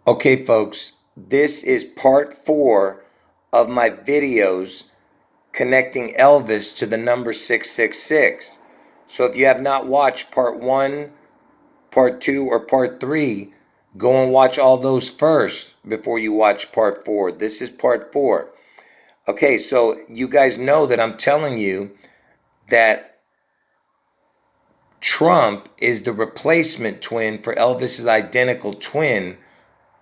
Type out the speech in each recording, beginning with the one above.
Okay, folks, this is part 4 of my videos connecting Elvis to the number 666. So if you have not watched part 1, part 2, or part 3, go and watch all those first before you watch part 4. This is part 4. Okay, so you guys know that I'm telling you that Trump is the replacement twin for Elvis's identical twin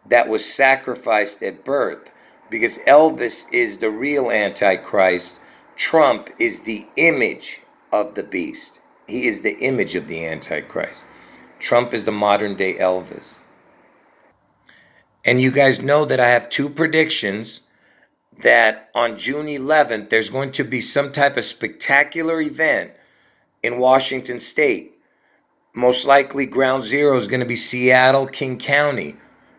that was sacrificed at birth, because Elvis is the real Antichrist. Trump is the image of the beast. He is the image of the Antichrist. Trump is the modern day Elvis. And you guys know that I have 2 predictions that on June 11th, there's going to be some type of spectacular event in Washington State. Most likely ground zero is going to be Seattle, King County.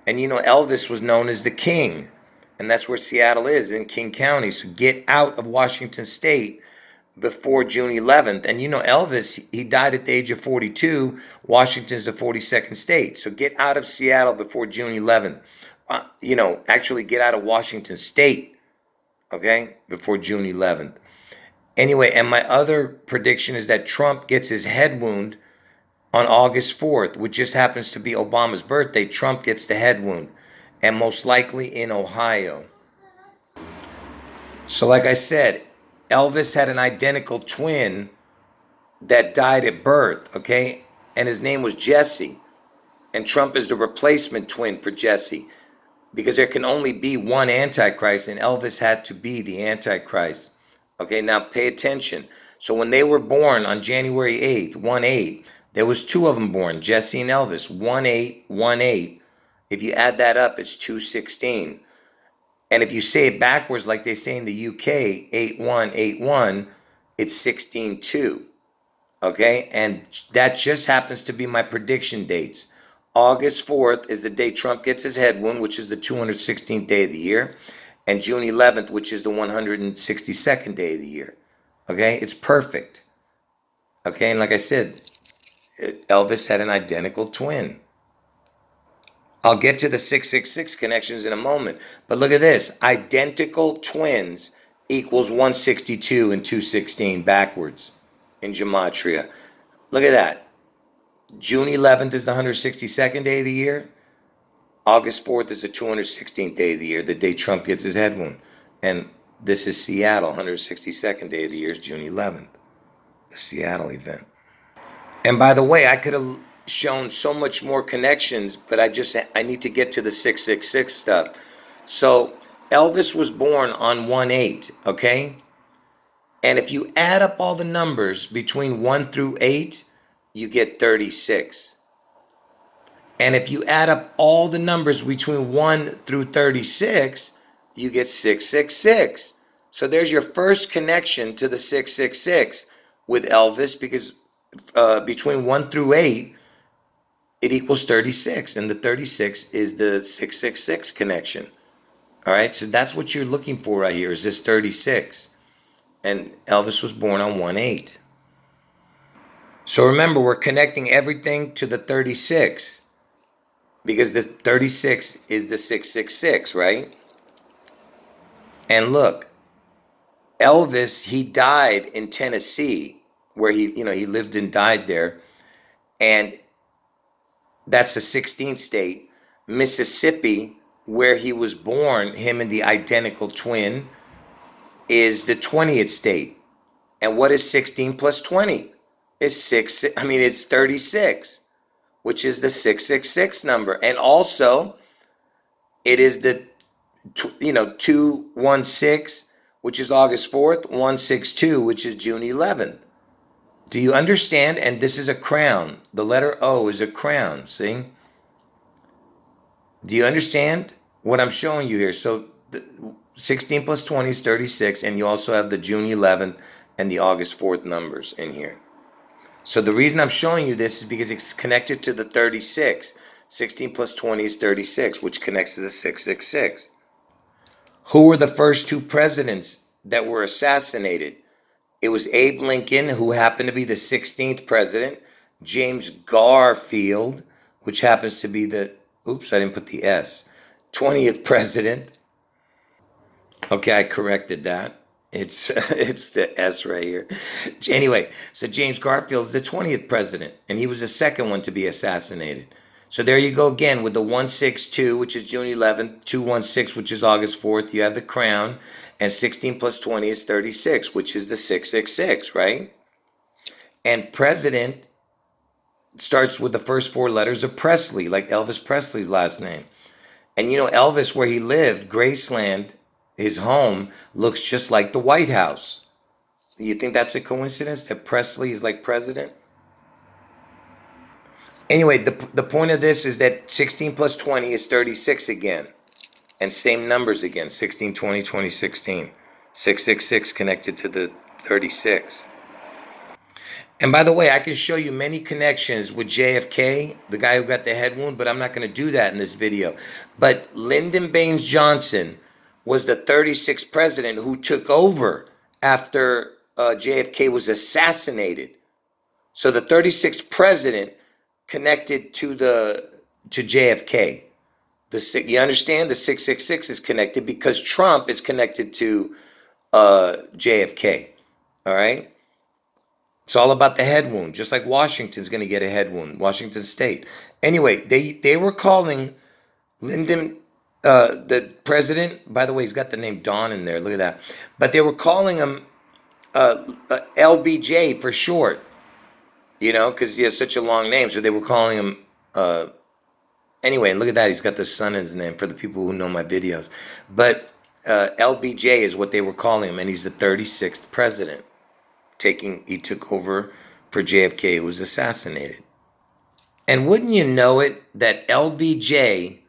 And you know, Elvis was known as the King. And that's where Seattle is, in King County. So get out of Washington State before June 11th. And you know, Elvis, he died at the age of 42. Washington's the 42nd state. So get out of Seattle before June 11th. Actually get out of Washington State, okay, before June 11th. Anyway, and my other prediction is that Trump gets his head wound on August 4th, which just happens to be Obama's birthday. Trump gets the head wound, and most likely in Ohio. So like I said, Elvis had an identical twin that died at birth, okay? And his name was Jesse. And Trump is the replacement twin for Jesse, because there can only be one Antichrist, and Elvis had to be the Antichrist. Okay, now pay attention. So when they were born on January 8th, 1-8, there was 2 of them born, Jesse and Elvis, 1-8, 1-8. If you add that up, it's 216. And if you say it backwards, like they say in the UK, 8-1, 8-1, it's 16-2. Okay, and that just happens to be my prediction dates. August 4th is the day Trump gets his head wound, which is the 216th day of the year, and June 11th, which is the 162nd day of the year. Okay, it's perfect. Okay, and like I said, Elvis had an identical twin. I'll get to the 666 connections in a moment, but look at this. Identical twins equals 162 and 216 backwards in gematria. Look at that. June 11th is the 162nd day of the year. August 4th is the 216th day of the year, the day Trump gets his head wound. And this is Seattle, 162nd day of the year is June 11th, the Seattle event. And by the way, I could have shown so much more connections, but I need to get to the 666 stuff. So Elvis was born on 1-8, okay? And if you add up all the numbers between 1 through 8, you get 36. And if you add up all the numbers between 1 through 36, you get 666. So there's your first connection to the 666 with Elvis, because between 1 through 8, it equals 36. And the 36 is the 666 connection. All right, so that's what you're looking for right here, is this 36. And Elvis was born on 1-8. So remember, we're connecting everything to the 36, because the 36 is the 666, right? And look, Elvis, he died in Tennessee, where he lived and died there. And that's the 16th state. Mississippi, where he was born, him and the identical twin, is the 20th state. And what is 16 plus 20? It's 36, which is the 666 number. And also, it is the 216, which is August 4th, 162, which is June 11th. Do you understand? And this is a crown. The letter O is a crown, see? Do you understand what I'm showing you here? So the 16 plus 20 is 36, and you also have the June 11th and the August 4th numbers in here. So the reason I'm showing you this is because it's connected to the 36. 16 plus 20 is 36, which connects to the 666. Who were the first 2 presidents that were assassinated? It was Abe Lincoln, who happened to be the 16th president, James Garfield, which happens to be the Oops, I didn't put the S. 20th president. Okay, I corrected that. It's it's the S right here. Anyway, so James Garfield is the 20th president, and he was the second one to be assassinated. So there you go again with the 162, which is June 11th, 216, which is August 4th. You have the crown, and 16 plus 20 is 36, which is the 666, right? And president starts with the first four letters of Presley, like Elvis Presley's last name. And you know, Elvis, where he lived, Graceland, his home, looks just like the White House. You think that's a coincidence that Presley is like president? Anyway, the point of this is that 16 plus 20 is 36 again. And same numbers again, 16, 20, 20, 16. 666 connected to the 36. And by the way, I can show you many connections with JFK, the guy who got the head wound, but I'm not going to do that in this video. But Lyndon Baines Johnson was the 36th president who took over after JFK was assassinated. So the 36th president connected to JFK. You understand? The 666 is connected because Trump is connected to JFK. All right? It's all about the head wound, just like Washington's going to get a head wound, Washington State. Anyway, they were calling Lyndon, the president, by the way, he's got the name Don in there, look at that. But they were calling him LBJ for short, you know, because he has such a long name. So they were calling him, anyway, and look at that, he's got the sun in his name for the people who know my videos. But LBJ is what they were calling him, and he's the 36th president. He took over for JFK, who was assassinated. And wouldn't you know it that LBJ,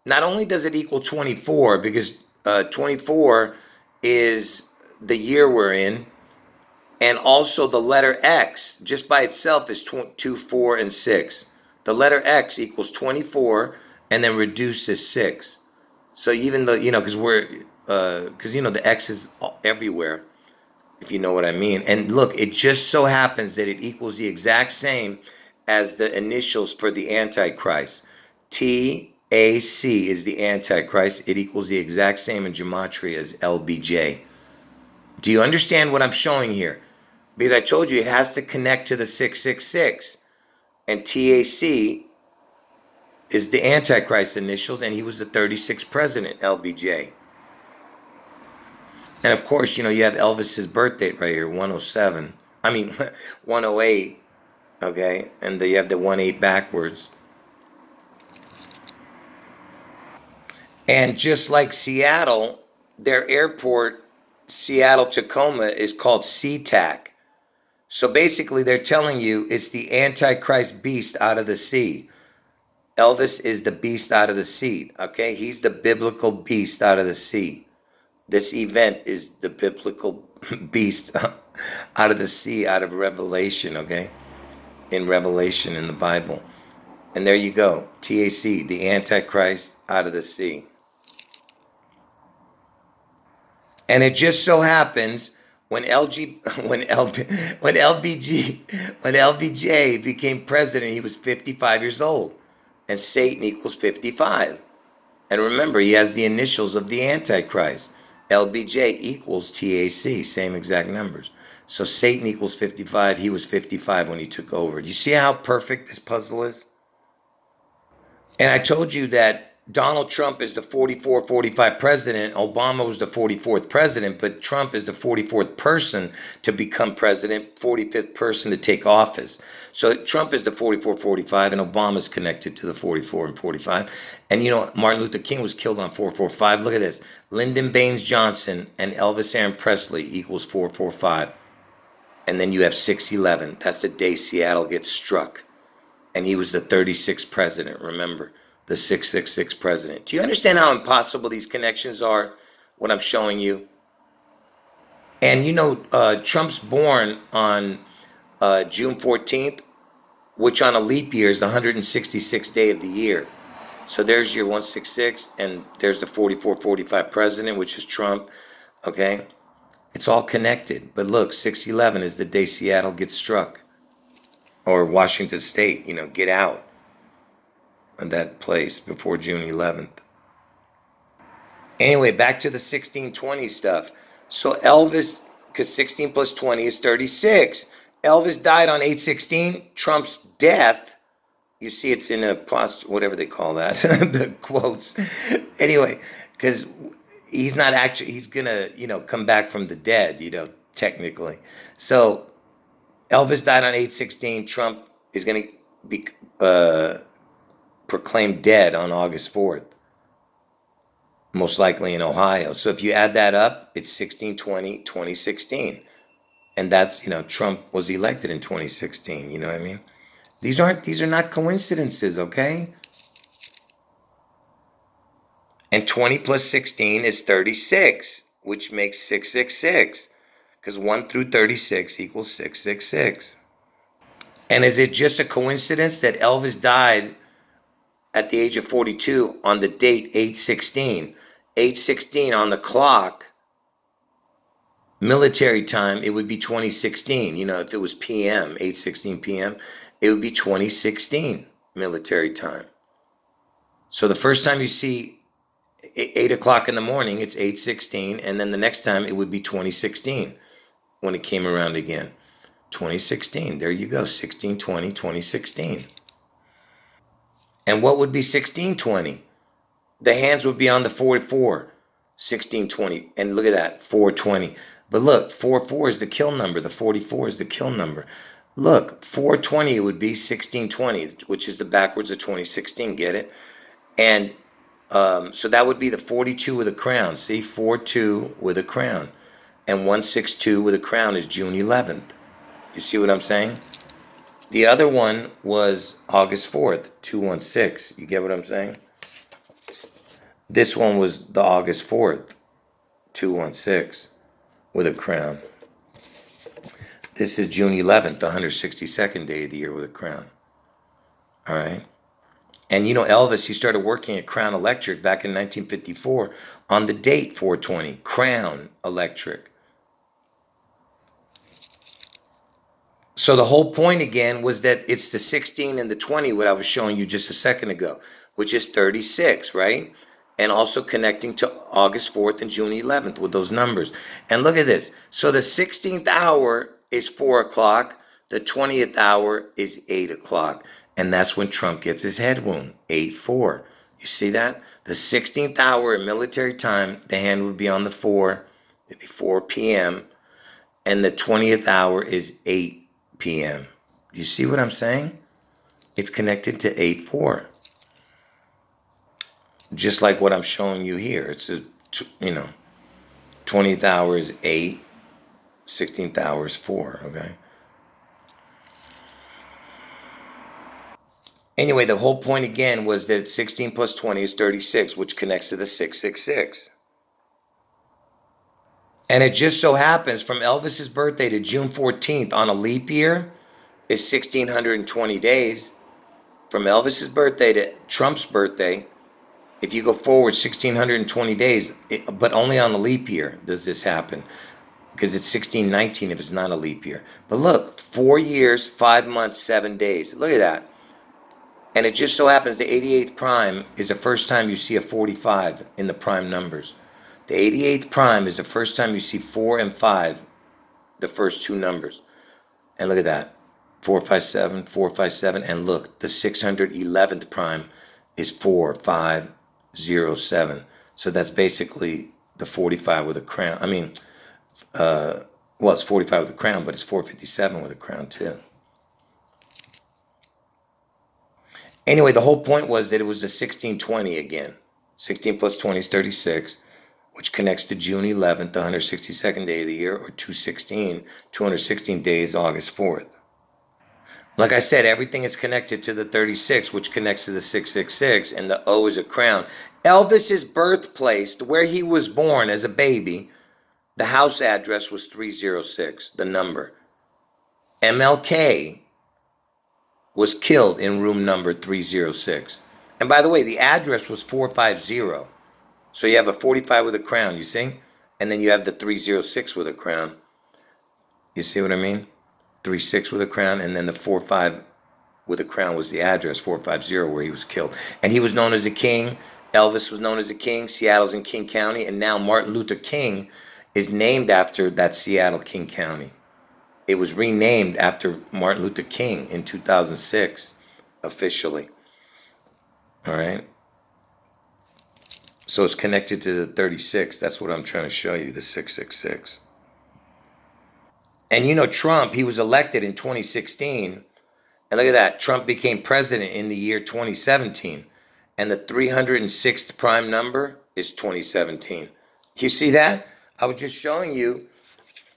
not only does it equal 24, because 24 is the year we're in, and also the letter X, just by itself, is 2, 4, and 6. The letter X equals 24, and then reduces 6. So even though, you know, because you know, the X is everywhere, if you know what I mean. And look, it just so happens that it equals the exact same as the initials for the Antichrist. TAC is the Antichrist. It equals the exact same in gematria as LBJ. Do you understand what I'm showing here? Because I told you it has to connect to the 666. And TAC is the Antichrist initials, and he was the 36th president, LBJ. And of course, you know, you have Elvis's birth date right here, 107. I mean, 108, okay? And then you have the 18 backwards. And just like Seattle, their airport, Seattle-Tacoma, is called SeaTac. So basically, they're telling you it's the Antichrist beast out of the sea. Elvis is the beast out of the sea, okay? He's the biblical beast out of the sea. This event is the biblical beast out of the sea, out of Revelation, okay? In Revelation in the Bible. And there you go. TAC, the Antichrist out of the sea. And it just so happens when LBJ became president, he was 55 years old. And Satan equals 55. And remember, he has the initials of the Antichrist. LBJ equals TAC, same exact numbers. So Satan equals 55. He was 55 when he took over. Do you see how perfect this puzzle is? And I told you that Donald Trump is the 45 president. Obama was the 44th president, but Trump is the 44th person to become president, 45th person to take office. So Trump is the 45, and Obama's connected to the 44 and 45. And you know, Martin Luther King was killed on 445. Look at this. Lyndon Baines Johnson and Elvis Aaron Presley equals 445. And then you have 6/11. That's the day Seattle gets struck. And he was the 36th president, remember, the 666 president. Do you understand how impossible these connections are, what I'm showing you? And you know, Trump's born on June 14th, which on a leap year is the 166th day of the year. So there's your 166, and there's the 44-45 president, which is Trump, okay? It's all connected. But look, 6/11 is the day Seattle gets struck. Or Washington State, you know, get out. of that place before June 11th. Anyway, back to the 1620 stuff. So Elvis, because 16 plus 20 is 36. Elvis died on 8/16. Trump's death, you see it's in a whatever they call that, the quotes. Anyway, because he's not actually, he's gonna, come back from the dead, technically. So Elvis died on 8/16. Trump is gonna be proclaimed dead on August 4th. Most likely in Ohio. So if you add that up, it's 1620, 2016. And that's, Trump was elected in 2016. You know what I mean? These are not coincidences, okay? And 20 plus 16 is 36, which makes 666. Because 1 through 36 equals 666. And is it just a coincidence that Elvis died at the age of 42 on the date 8/16? 8/16 on the clock, military time, it would be 2016. If it was PM, 8/16 PM, it would be 2016 military time. So the first time you see 8 o'clock in the morning, it's 8/16. And then the next time it would be 2016 when it came around again. 2016, there you go, 1620, 2016. And what would be 1620? The hands would be on the 4-4, 1620. And look at that, 420. But look, 4-4 is the kill number. The 44 is the kill number. Look, 420 would be 1620, which is the backwards of 2016. Get it? And so that would be the 42 with a crown. See, 42 with a crown. And 162 with a crown is June 11th. You see what I'm saying? The other one was August 4th, 216. You get what I'm saying? This one was the August 4th, 216, with a crown. This is June 11th, the 162nd day of the year with a crown. All right? And Elvis, he started working at Crown Electric back in 1954 on the date 420, Crown Electric. So the whole point again was that it's the 16 and the 20, what I was showing you just a second ago, which is 36, right? And also connecting to August 4th and June 11th with those numbers. And look at this. So the 16th hour is 4 o'clock. The 20th hour is 8 o'clock. And that's when Trump gets his head wound, 8/4. You see that? The 16th hour in military time, the hand would be on the 4. It'd be 4 p.m. And the 20th hour is 8 p.m. You see what I'm saying? It's connected to 8/4. Just like what I'm showing you here. It's 20th hour is 8, 16th hour is 4, okay? Anyway, the whole point again was that 16 plus 20 is 36, which connects to the 666. And it just so happens from Elvis's birthday to June 14th on a leap year is 1,620 days. From Elvis's birthday to Trump's birthday, if you go forward 1,620 days, but only on a leap year does this happen. Because it's 1619 if it's not a leap year. But look, 4 years, 5 months, 7 days. Look at that. And it just so happens the 88th prime is the first time you see a 45 in the prime numbers. The 88th prime is the first time you see 4 and 5, the first two numbers. And look at that. 457, 457. And look, the 611th prime is 4507. So that's basically the 45 with a crown. I mean, it's 45 with a crown, but it's 457 with a crown too. Anyway, the whole point was that it was the 1620 again. 16 plus 20 is 36, which connects to June 11th, the 162nd day of the year, or 216 days, August 4th. Like I said, everything is connected to the 36, which connects to the 666, and the O is a crown. Elvis's birthplace, where he was born as a baby, the house address was 306, the number. MLK was killed in room number 306. And by the way, the address was 450. So you have a 45 with a crown, you see? And then you have the 306 with a crown. You see what I mean? 36 with a crown, and then the 45 with a crown was the address, 450, where he was killed. And he was known as a king. Elvis was known as a king. Seattle's in King County. And now Martin Luther King is named after that Seattle, King County. It was renamed after Martin Luther King in 2006, officially. All right. So it's connected to the 36. That's what I'm trying to show you, the 666. And you know, Trump, he was elected in 2016. And look at that. Trump became president in the year 2017. And the 306th prime number is 2017. You see that? I was just showing you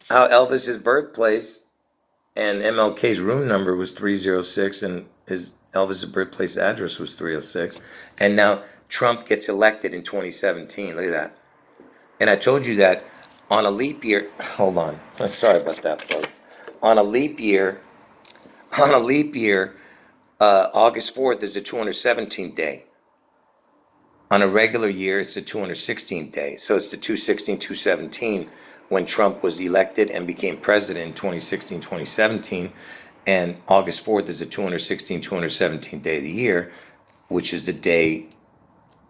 how Elvis's birthplace and MLK's room number was 306 and Elvis's birthplace address was 306. And now Trump gets elected in 2017. Look at that. And I told you that on a leap year, hold on. Sorry about that, folks. On a leap year, August 4th is the 217th day. On a regular year, it's the 216th day. So it's the 216, 217 when Trump was elected and became president in 2016, 2017. And August 4th is the 216, 217th day of the year, which is the day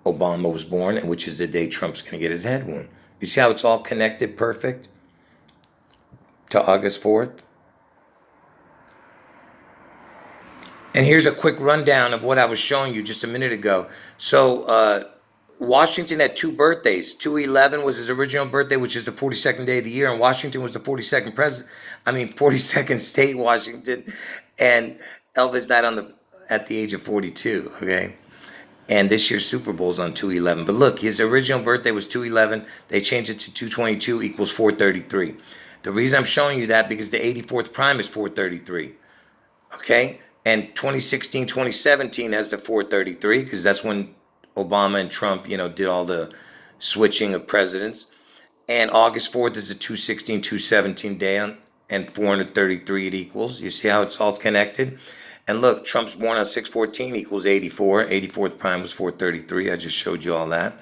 Obama was born and which is the day Trump's going to get his head wound. You see how it's all connected perfect to August 4th? And here's a quick rundown of what I was showing you just a minute ago. So Washington had two birthdays. 2/11 was his original birthday, which is the 42nd day of the year, and Washington was the 42nd state, Washington. And Elvis died at the age of 42, okay? And this year's Super Bowl is on 2/11. But look, his original birthday was 2/11. They changed it to 2/22 equals 433. The reason I'm showing you that because the 84th prime is 433, okay? And 2016, 2017 has the 433 because that's when Obama and Trump, did all the switching of presidents. And August 4th is the 216, 217 day and 433 it equals. You see how it's all connected? And look, Trump's born on 6/14 equals 84. 84th prime was 433. I just showed you all that.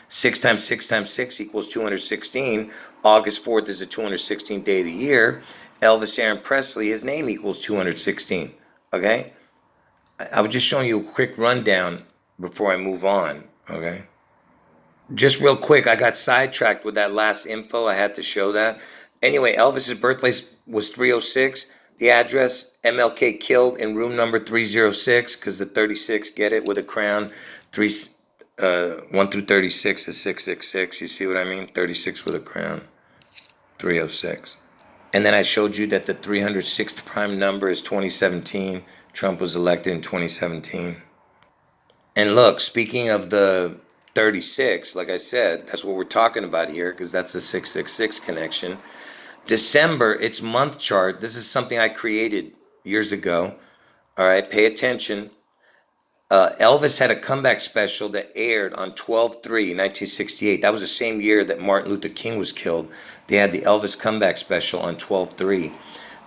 6 times 6 times 6 equals 216. August 4th is the 216th day of the year. Elvis Aaron Presley, his name equals 216. Okay? I was just showing you a quick rundown before I move on. Okay? Just real quick, I got sidetracked with that last info. I had to show that. Anyway, Elvis's birthplace was 306. The address, MLK killed in room number 306, because the 36, get it, with a crown. 1 through 36 is 666. You see what I mean? 36 with a crown. 306. And then I showed you that the 306th prime number is 2017. Trump was elected in 2017. And look, speaking of the 36, like I said, that's what we're talking about here, because that's a 666 connection. December, its month chart, this is something I created years ago. All right, pay attention. Elvis had a comeback special that aired on 12/3/1968. That was the same year that Martin Luther King was killed. They had the Elvis comeback special on 12/3.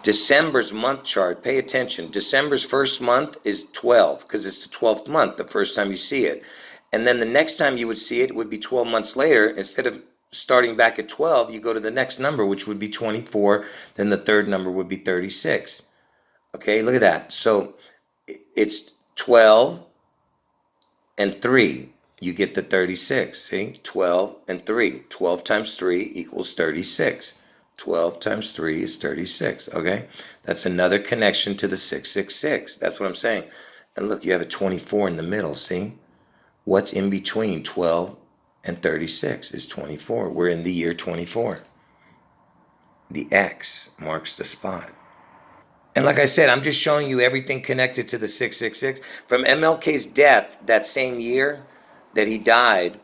December's month chart, pay attention. December's first month is 12 because it's the 12th month, the first time you see it. And then the next time you would see it would be 12 months later. Instead of starting back at 12, you go to the next number, which would be 24. Then the third number would be 36. Okay, look at that. So it's 12 and 3. You get the 36. See? 12 and 3. 12 times 3 equals 36. 12 times 3 is 36. Okay? That's another connection to the 666. That's what I'm saying. And look, you have a 24 in the middle. See? What's in between 12 and 36 is 24. We're in the year 24. The X marks the spot. And like I said, I'm just showing you everything connected to the 666. From MLK's death that same year that he died,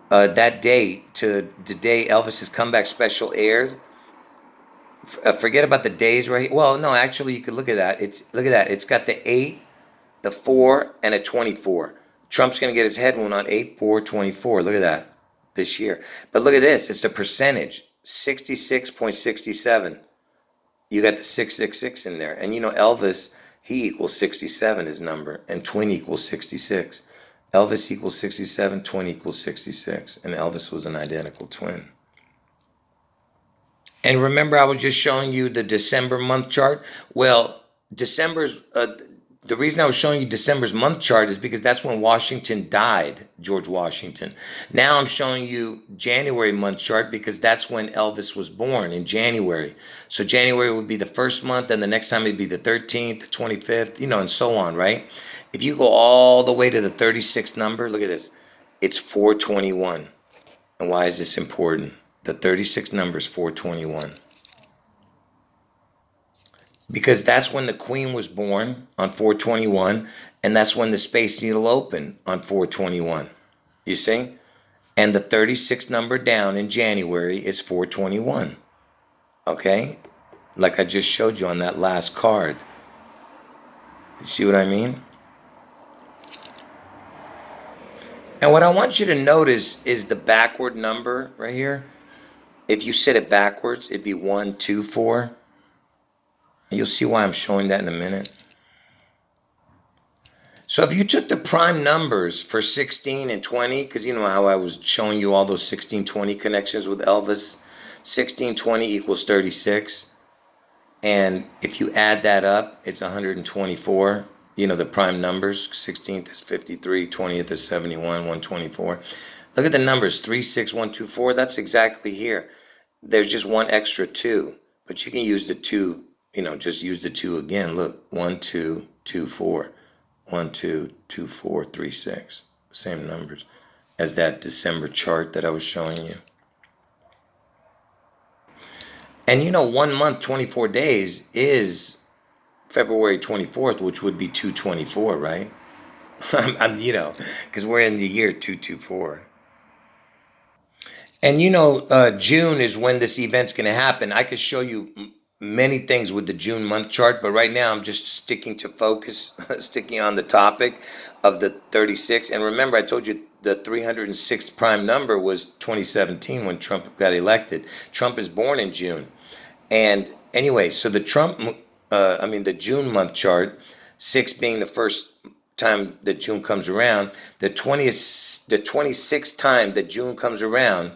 that day to the day Elvis's comeback special aired. Forget about the days right here. Well, no, actually, you could look at that. Look at that. It's got the 8, the 4, and a 24. Trump's going to get his head wound on 8/4/24. Look at that this year. But look at this. It's the percentage, 66.67. You got the 666 in there. And Elvis, he equals 67, his number. And twin equals 66. Elvis equals 67, twin equals 66. And Elvis was an identical twin. And remember, I was just showing you the December month chart. Well, December's the reason I was showing you December's month chart is because that's when Washington died, George Washington. Now I'm showing you January month chart because that's when Elvis was born, in January. So January would be the first month, and the next time it'd be the 13th, the 25th, and so on, right? If you go all the way to the 36th number, look at this. It's 421. And why is this important? The 36th number is 421. Because that's when the Queen was born on 421, and that's when the Space Needle opened on 421. You see? And the 36th number down in January is 421. Okay? Like I just showed you on that last card. You see what I mean? And what I want you to notice is the backward number right here. If you set it backwards, it'd be 1, 2, 4. And you'll see why I'm showing that in a minute. So if you took the prime numbers for 16 and 20, because you know how I was showing you all those 16-20 connections with Elvis, 16-20 equals 36. And if you add that up, it's 124. The prime numbers, 16th is 53, 20th is 71, 124. Look at the numbers, 3, 6, 1, 2, 4. That's exactly here. There's just one extra 2, but you can use the 2, just use the 2 again. Look, 1, 2, 2, 4. 1, 2, 2, 4, 3, 6. Same numbers as that December chart that I was showing you. And 1 month, 24 days is February 24th, which would be 224, right? Because we're in the year 224. And June is when this event's going to happen. I could show you many things with the June month chart, but right now I'm just sticking to focus, sticking on the topic of the 36. And remember, I told you the 306th prime number was 2017 when Trump got elected. Trump is born in June. And anyway, so the the June month chart, 6 being the first time that June comes around, the 26th time that June comes around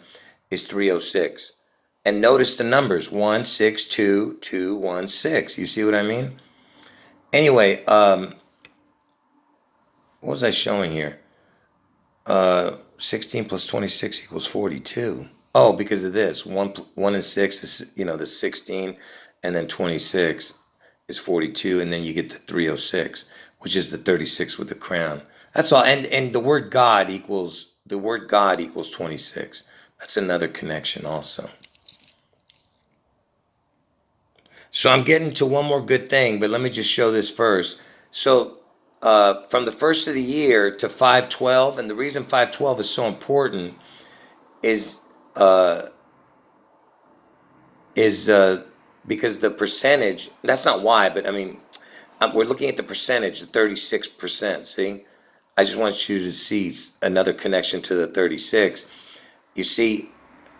is 306. And notice the numbers, 1, 6, 2, 2, 1, 6. You see what I mean? Anyway, what was I showing here? 16 plus 26 equals 42. Oh, because of this. 1 and 6 is, the 16, and then 26 is 42, and then you get the 306, which is the 36 with the crown. That's all. And the word God equals 26. That's another connection also. So I'm getting to one more good thing, but let me just show this first. So from the first of the year to 512, and the reason 512 is so important is because the percentage, that's not why, but we're looking at the percentage, the 36%, see? I just want you to see another connection to the 36. You see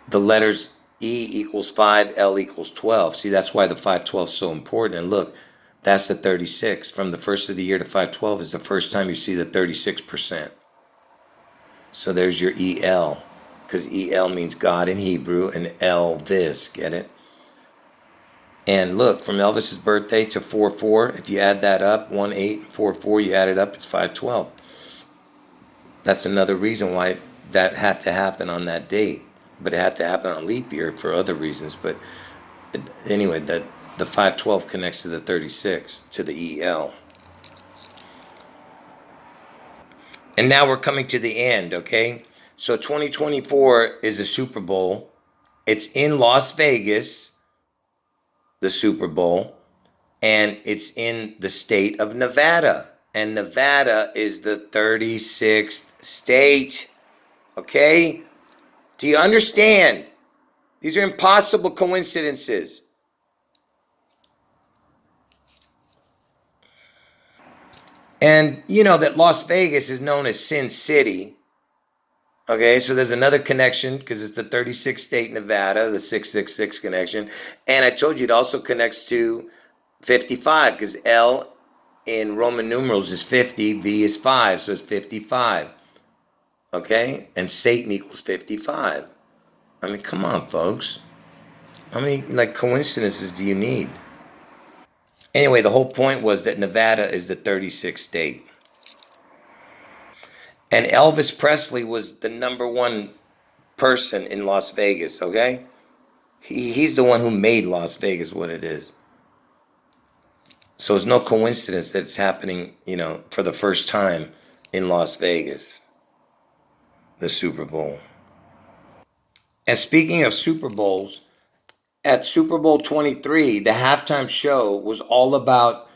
the letters E equals 5, L equals 12. See, that's why the 512 is so important. And look, that's the 36. From the first of the year to 512 is the first time you see the 36%. So there's your EL, because EL means God in Hebrew, and ELVIS, get it? And look, from Elvis's birthday to 4-4, if you add that up, 1-8-4-4, you add it up, it's 512. That's another reason why that had to happen on that date. But it had to happen on leap year for other reasons. But anyway, the 512 connects to the 36, to the EL. And now we're coming to the end, okay? So 2024 is a Super Bowl. It's in Las Vegas, the Super Bowl, and it's in the state of Nevada. And Nevada is the 36th state, okay? Do you understand? These are impossible coincidences. And you know that Las Vegas is known as Sin City. Okay, so there's another connection because it's the 36th state, Nevada, the 666 connection. And I told you it also connects to 55 because L in Roman numerals is 50, V is 5, so it's 55. Okay, and Satan equals 55. Come on, folks. How many coincidences do you need? Anyway, the whole point was that Nevada is the 36th state. And Elvis Presley was the #1 person in Las Vegas, okay? He's the one who made Las Vegas what it is. So it's no coincidence that it's happening, for the first time in Las Vegas, the Super Bowl. And speaking of Super Bowls, at Super Bowl 23, the halftime show was all about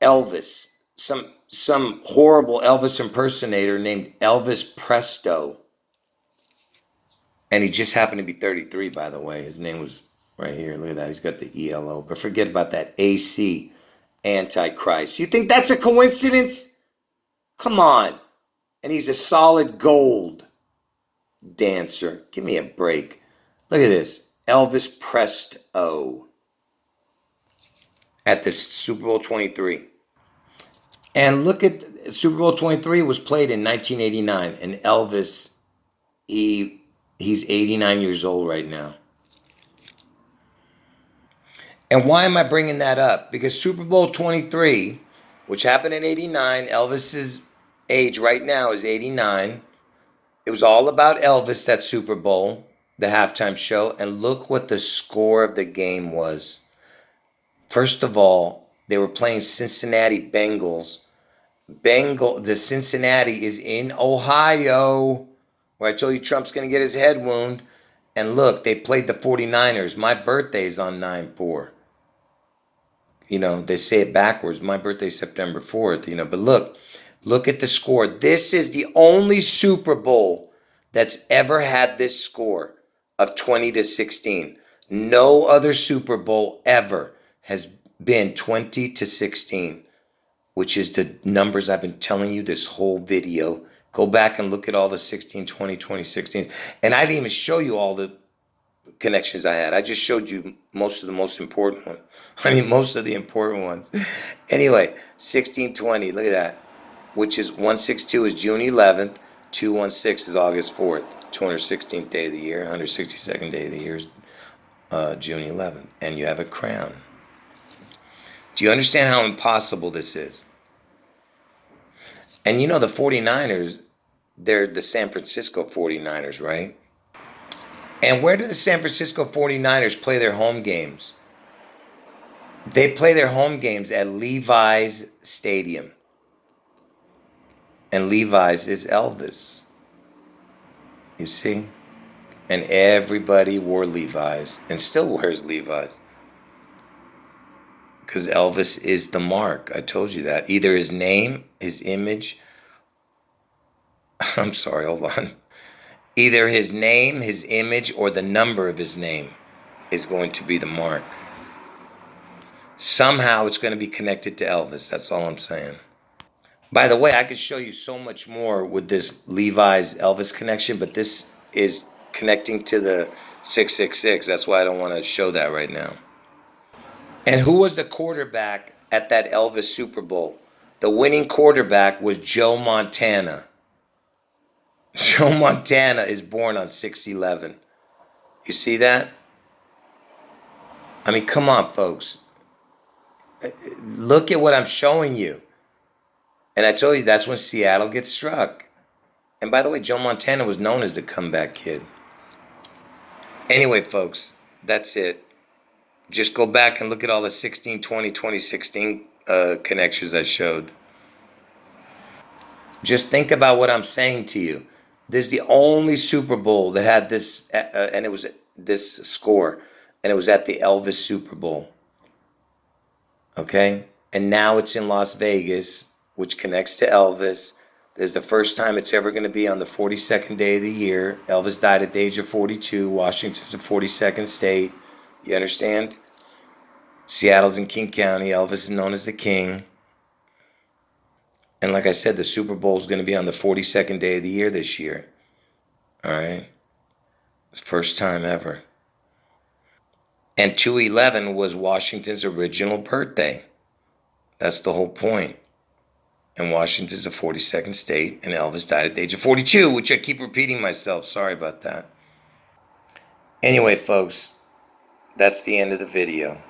Elvis. Some horrible Elvis impersonator named Elvis Presto. And he just happened to be 33, by the way. His name was right here. Look at that. He's got the ELO. But forget about that AC, Antichrist. You think that's a coincidence? Come on. And he's a solid gold dancer. Give me a break. Look at this. Elvis Presto at the Super Bowl 23. And look at Super Bowl 23 was played in 1989. And Elvis, he's 89 years old right now. And why am I bringing that up? Because Super Bowl 23, which happened in 89, Elvis's age right now is 89. It was all about Elvis, that Super Bowl, the halftime show. And look what the score of the game was. First of all, they were playing Cincinnati Bengals. The Cincinnati is in Ohio, where I told you Trump's going to get his head wound. And look, they played the 49ers. My birthday's on 9/4. They say it backwards. My birthday's September 4th, but look at the score. This is the only Super Bowl that's ever had this score of 20-16. No other Super Bowl ever has been 20-16, which is the numbers I've been telling you this whole video. Go back and look at all the 16, 20, 2016. And I didn't even show you all the connections I had. I just showed you most of the most important ones. Most of the important ones. Anyway, 1620, look at that. Which is 162 is June 11th. 216 is August 4th. 216th day of the year. 162nd day of the year is June 11th. And you have a crown. Do you understand how impossible this is? And the 49ers, they're the San Francisco 49ers, right? And where do the San Francisco 49ers play their home games? They play their home games at Levi's Stadium. And Levi's is Elvis. You see? And everybody wore Levi's and still wears Levi's. Because Elvis is the mark. I told you that. Either his name, his image. I'm sorry, hold on. Either his name, his image, or the number of his name is going to be the mark. Somehow it's going to be connected to Elvis. That's all I'm saying. By the way, I could show you so much more with this Levi's Elvis connection, but this is connecting to the 666. That's why I don't want to show that right now. And who was the quarterback at that Elvis Super Bowl? The winning quarterback was Joe Montana. Joe Montana is born on 6/11. You see that? Come on, folks. Look at what I'm showing you. And I told you that's when Seattle gets struck. And by the way, Joe Montana was known as the comeback kid. Anyway, folks, that's it. Just go back and look at all the 16, 20, 2016 connections I showed. Just think about what I'm saying to you. This is the only Super Bowl that had this, and it was this score, and it was at the Elvis Super Bowl. Okay? And now it's in Las Vegas, which connects to Elvis. This is the first time it's ever going to be on the 42nd day of the year. Elvis died at the age of 42. Washington's the 42nd state. You understand? Seattle's in King County. Elvis is known as the King. And like I said, the Super Bowl is going to be on the 42nd day of the year this year. All right? It's the first time ever. And 2/11 was Washington's original birthday. That's the whole point. And Washington's the 42nd state, and Elvis died at the age of 42, which I keep repeating myself. Sorry about that. Anyway, folks, that's the end of the video.